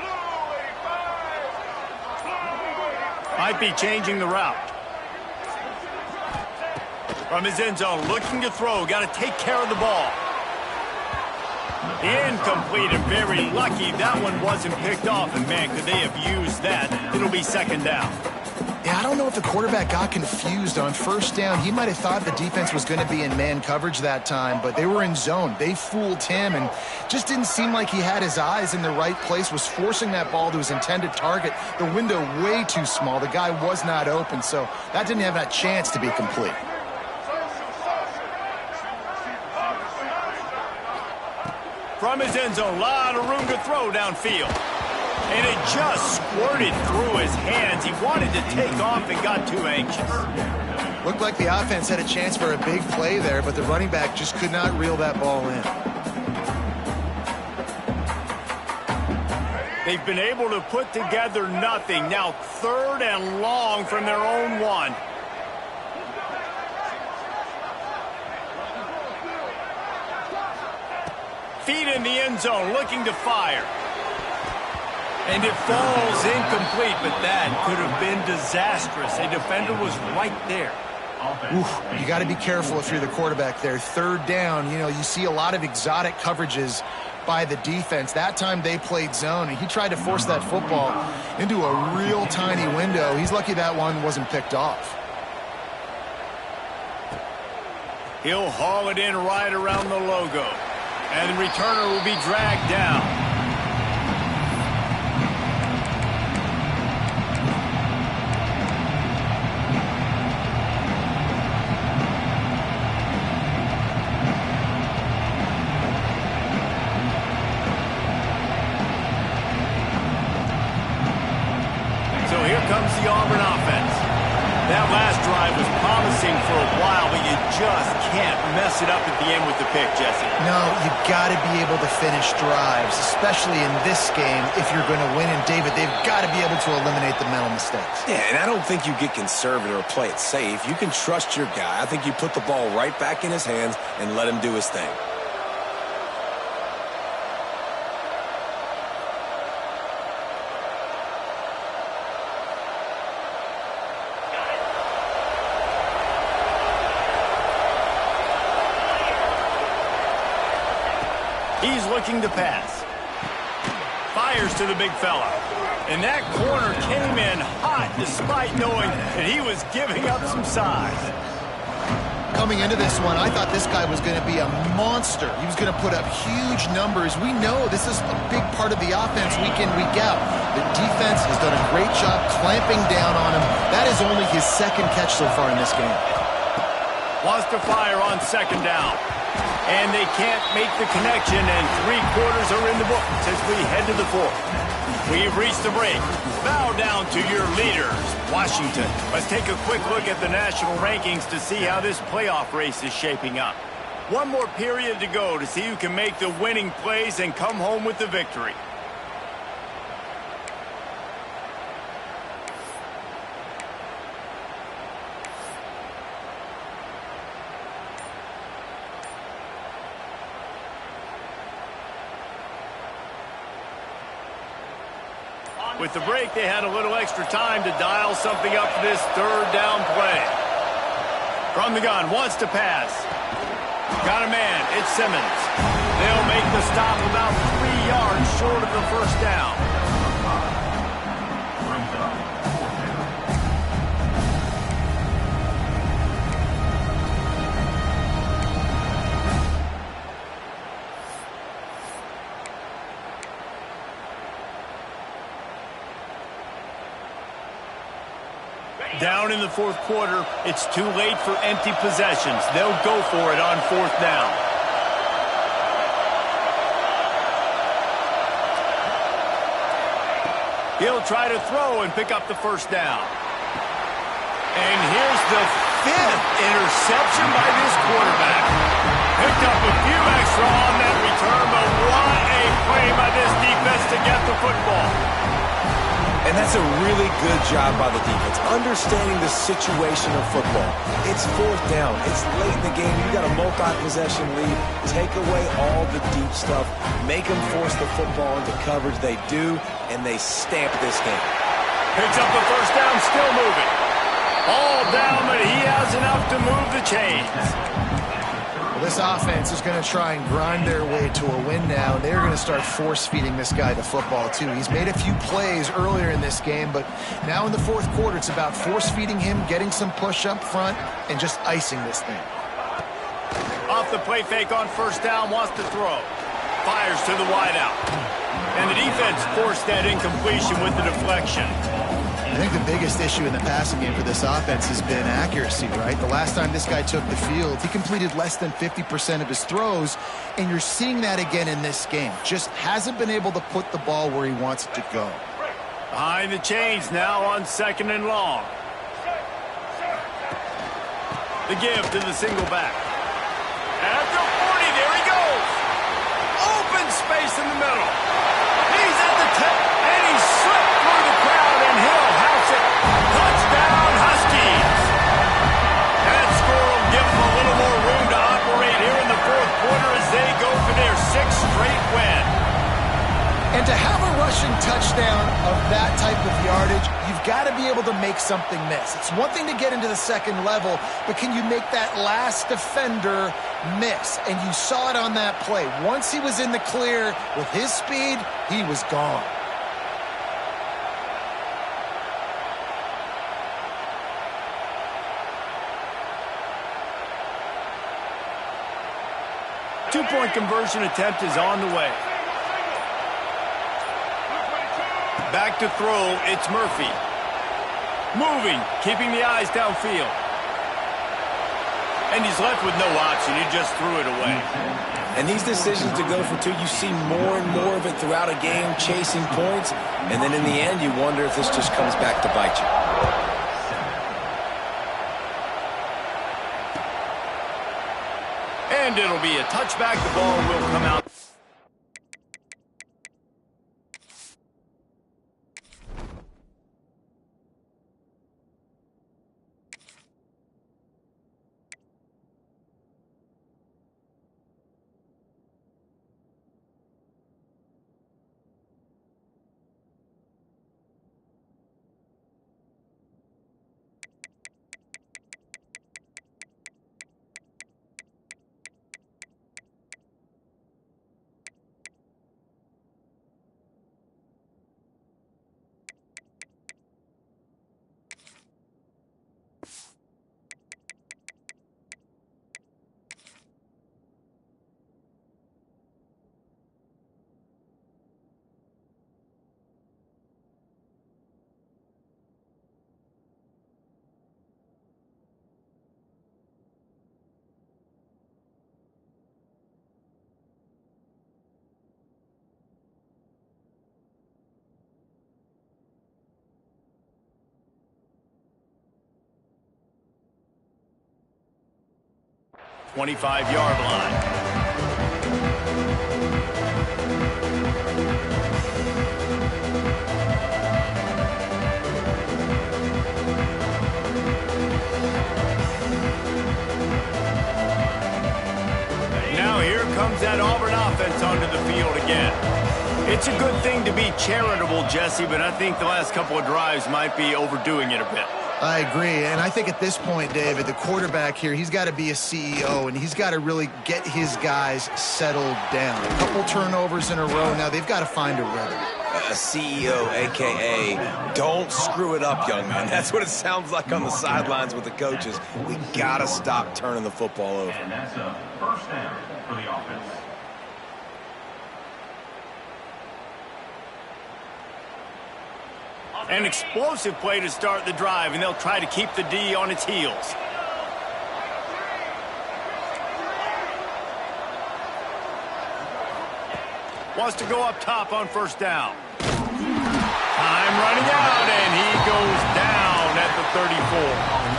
Blue 85. Might be changing the route. From his end zone, looking to throw. Got to take care of the ball. Incomplete, and very lucky that one wasn't picked off. And, man, could they have used that? It'll be 2nd down. Yeah, I don't know if the quarterback got confused on 1st down. He might have thought the defense was going to be in man coverage that time, but they were in zone. They fooled him and just didn't seem like he had his eyes in the right place, was forcing that ball to his intended target. The window way too small. The guy was not open, so that didn't have that chance to be complete. From his end zone, a lot of room to throw downfield. And it just squirted through his hands. He wanted to take off and got too anxious. Looked like the offense had a chance for a big play there, but the running back just could not reel that ball in. They've been able to put together nothing. Now 3rd and long from their own 1. Feet in the end zone, looking to fire. And it falls incomplete, but that could have been disastrous. A defender was right there. Oof, you got to be careful if you're the quarterback there. 3rd down, you know, you see a lot of exotic coverages by the defense. That time they played zone, and he tried to force that football into a real tiny window. He's lucky that one wasn't picked off. He'll haul it in right around the logo. And the returner will be dragged down. So here comes the Auburn offense. That last drive was promising for a while. just can't mess it up at the end with the pick, Jesse. No, you got to be able to finish drives, especially in this game if you're going to win. And, David, they've got to be able to eliminate the mental mistakes. Yeah, and I don't think you get conservative or play it safe. You can trust your guy. I think you put the ball right back in his hands and let him do his thing. He's looking to pass. Fires to the big fella. And that corner came in hot despite knowing that he was giving up some size. Coming into this one, I thought this guy was going to be a monster. He was going to put up huge numbers. We know this is a big part of the offense week in, week out. The defense has done a great job clamping down on him. That is only his second catch so far in this game. Wants to fire on second down. And they can't make the connection, and 3 quarters are in the books as we head to the 4th. We've reached the break. Bow down to your leaders, Washington. Let's take a quick look at the national rankings to see how this playoff race is shaping up. One more period to go to see who can make the winning plays and come home with the victory. With the break, they had a little extra time to dial something up for this 3rd down play. From the gun, wants to pass. Got a man, it's Simmons. They'll make the stop about 3 yards short of the 1st down. Down in the 4th quarter, it's too late for empty possessions. They'll go for it on 4th down. He'll try to throw and pick up the 1st down. And here's the 5th interception by this quarterback. Picked up a few extra on that return, but what a play by this defense to get the football. And that's a really good job by the defense, understanding the situation of football. It's 4th down. It's late in the game. You got a multi-possession lead. Take away all the deep stuff. Make them force the football into coverage. They do, and they stamp this game. Picks up the 1st down, still moving. All down, but he has enough to move the chains. Well, this offense is going to try and grind their way to a win now. They're going to start force-feeding this guy the football, too. He's made a few plays earlier in this game, but now in the 4th quarter, it's about force-feeding him, getting some push up front, and just icing this thing. Off the play fake on 1st down, wants to throw. Fires to the wideout. And the defense forced that incompletion with the deflection. I think the biggest issue in the passing game for this offense has been accuracy, right? The last time this guy took the field, he completed less than 50% of his throws, and you're seeing that again in this game. Just hasn't been able to put the ball where he wants it to go. Behind the chains now on 2nd and long. The give to the single back. At the 40, there he goes. Open space in the middle. He's at the 10, and he slipped through the crowd, and he'll house it. Touchdown, Huskies. That score will give them a little more room to operate here in the 4th quarter as they go for their 6th straight win. And to have a rushing touchdown of that type of yardage, you've got to be able to make something miss. It's one thing to get into the 2nd level, but can you make that last defender miss? And you saw it on that play. Once he was in the clear with his speed, he was gone. Two-point conversion attempt is on the way. Back to throw, it's Murphy. Moving, keeping the eyes downfield. And he's left with no option. He just threw it away. And these decisions to go for 2, you see more and more of it throughout a game, chasing points. And then in the end, you wonder if this just comes back to bite you. And it'll be a touchback. The ball will come out. Twenty-five-yard line. Now here comes that Auburn offense onto the field again. It's a good thing to be charitable, Jesse, but I think the last couple of drives might be overdoing it a bit. I agree, and I think at this point, David, the quarterback here, he's got to be a CEO, and he's got to really get his guys settled down. A couple turnovers in a row now. They've got to find a rhythm. A CEO, a.k.a. don't screw it up, young man. That's what it sounds like on the sidelines with the coaches. We got to stop turning the football over. And that's a first down for the offense. An explosive play to start the drive, and they'll try to keep the D on its heels. Wants to go up top on first down. Time running out, and he goes down at the 34.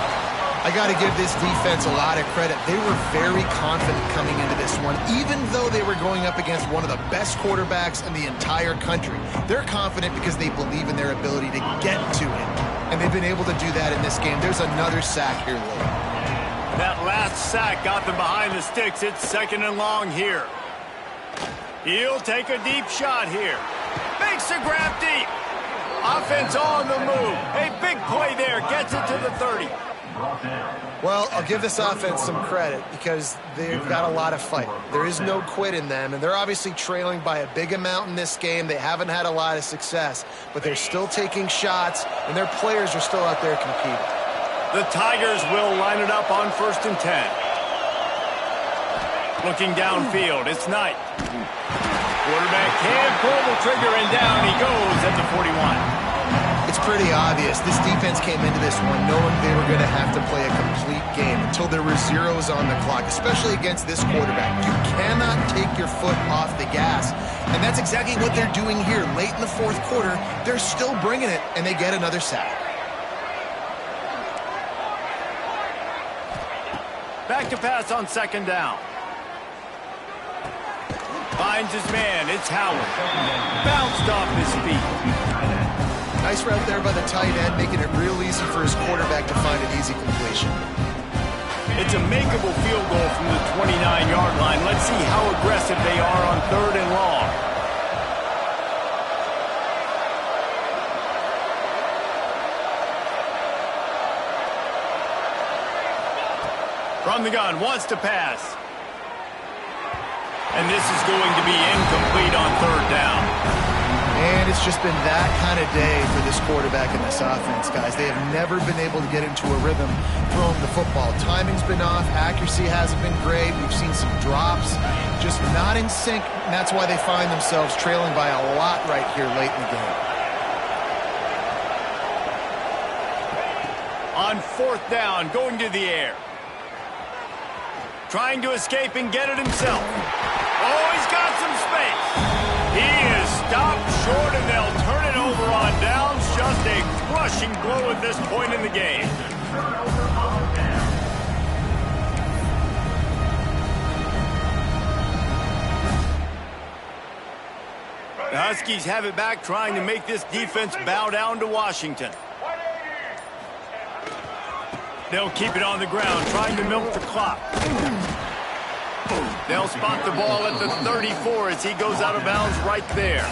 I got to give this defense a lot of credit. They were very confident coming into this one, even though they were going up against one of the best quarterbacks in the entire country. They're confident because they believe in their ability to get to him, and they've been able to do that in this game. There's another sack here later. That last sack got them behind the sticks. It's second and long here. He'll take a deep shot here. Makes a grab deep. Offense on the move. A big play there. Gets it to the 30. Well, I'll give this offense some credit because they've got a lot of fight. There is no quit in them, and they're obviously trailing by a big amount in this game. They haven't had a lot of success, but they're still taking shots, and their players are still out there competing. The Tigers will line it up on 1st and 10. Looking downfield, it's Knight. Quarterback can pull the trigger, and down he goes at the 41. It's pretty obvious. This defense came into this one knowing they were going to have to play a complete game until there were zeros on the clock, especially against this quarterback. You cannot take your foot off the gas, and that's exactly what they're doing here. Late in the fourth quarter, they're still bringing it, and they get another sack. Back to pass on second down. Finds his man. It's Howard. Bounced off his feet. Nice route there by the tight end, making it real easy for his quarterback to find an easy completion. It's a makeable field goal from the 29-yard line. Let's see how aggressive they are on 3rd and long. From the gun, wants to pass. And this is going to be incomplete on 3rd down. And it's just been that kind of day for this quarterback and this offense, guys. They have never been able to get into a rhythm throwing the football. Timing's been off. Accuracy hasn't been great. We've seen some drops, just not in sync. And that's why they find themselves trailing by a lot right here late in the game. On 4th down, going to the air. Trying to escape and get it himself. Oh, he's got some space. He is stopped short, and they'll turn it over on downs. Just a crushing blow at this point in the game. The Huskies have it back, trying to make this defense bow down to Washington. They'll keep it on the ground, trying to milk the clock. They'll spot the ball at the 34 as he goes out of bounds right there.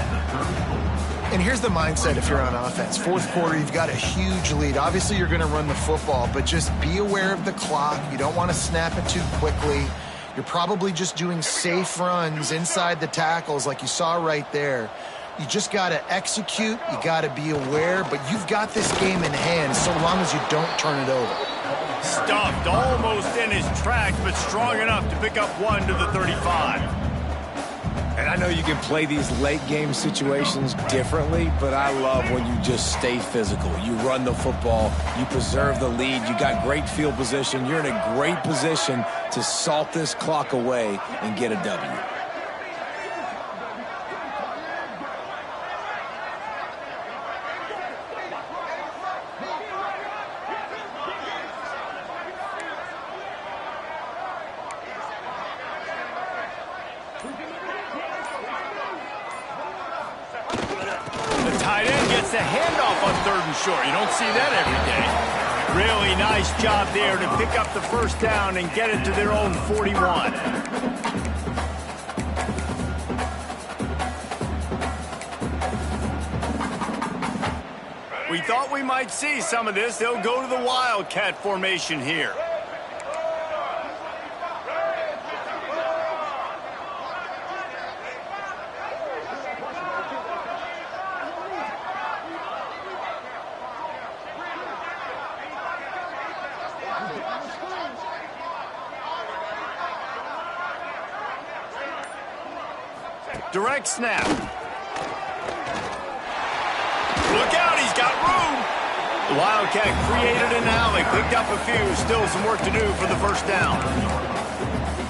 And here's the mindset if you're on offense. Fourth quarter, you've got a huge lead. Obviously, you're going to run the football, but just be aware of the clock. You don't want to snap it too quickly. You're probably just doing safe runs inside the tackles like you saw right there. You just got to execute. You got to be aware, but you've got this game in hand so long as you don't turn it over. Stuffed almost in his tracks, but strong enough to pick up one to the 35. And I know you can play these late game situations differently, but I love when you just stay physical. You run the football, you preserve the lead, you got great field position. You're in a great position to salt this clock away and get a W. The handoff on 3rd and short. You don't see that every day. Really nice job there to pick up the first down and get it to their own 41. We thought we might see some of this. They'll go to the Wildcat formation here. Direct snap. Look out, he's got room. The Wildcat created an alley, picked up a few, still some work to do for the first down.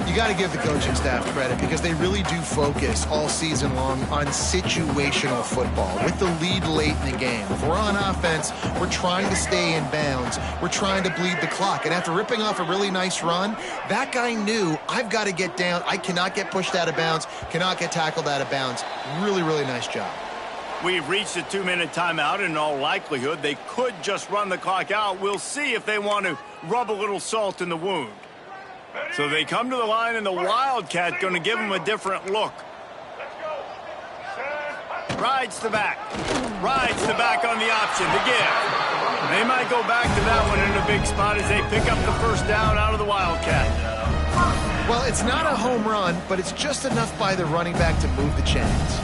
You got to give the coaching staff credit because they really do focus all season long on situational football with the lead late in the game. If we're on offense, we're trying to stay in bounds. We're trying to bleed the clock. And after ripping off a really nice run, that guy knew, I've got to get down. I cannot get pushed out of bounds, cannot get tackled out of bounds. Really, really nice job. We've reached a 2-minute timeout. In all likelihood, they could just run the clock out. We'll see if they want to rub a little salt in the wound. So they come to the line, and the Wildcat going to give them a different look. Rides the back. Rides the back on the option to give. They might go back to that one in a big spot as they pick up the first down out of the Wildcat. Well, it's not a home run, but it's just enough by the running back to move the chains.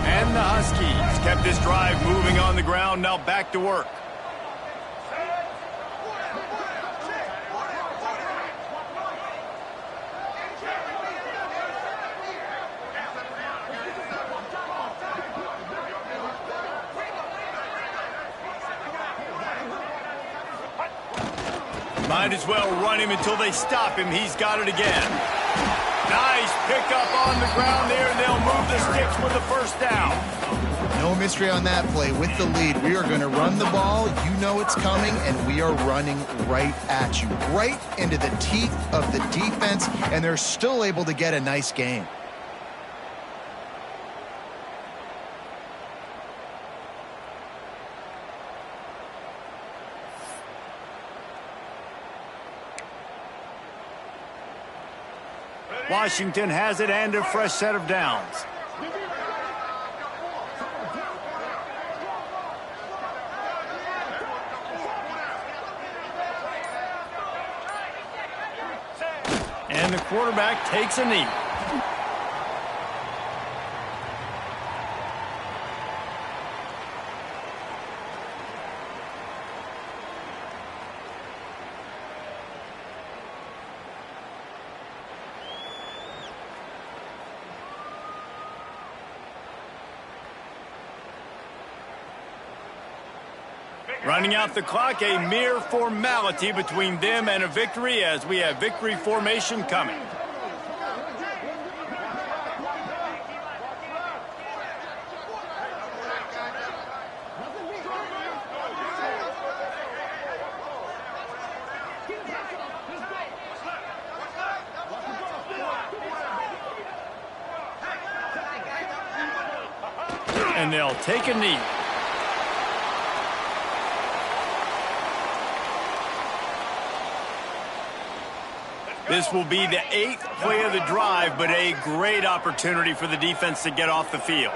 And the Huskies kept this drive moving on the ground, now back to work. Might as well run him until they stop him. He's got it again. Nice pickup on the ground there, and they'll move the sticks with the first down. No mystery on that play. With the lead, we are going to run the ball. You know it's coming, and we are running right at you, right into the teeth of the defense, and they're still able to get a nice game. Washington has it and a fresh set of downs. And the quarterback takes a knee. Running out the clock, a mere formality between them and a victory as we have victory formation coming. And they'll take a knee. This will be the 8th play of the drive, but a great opportunity for the defense to get off the field.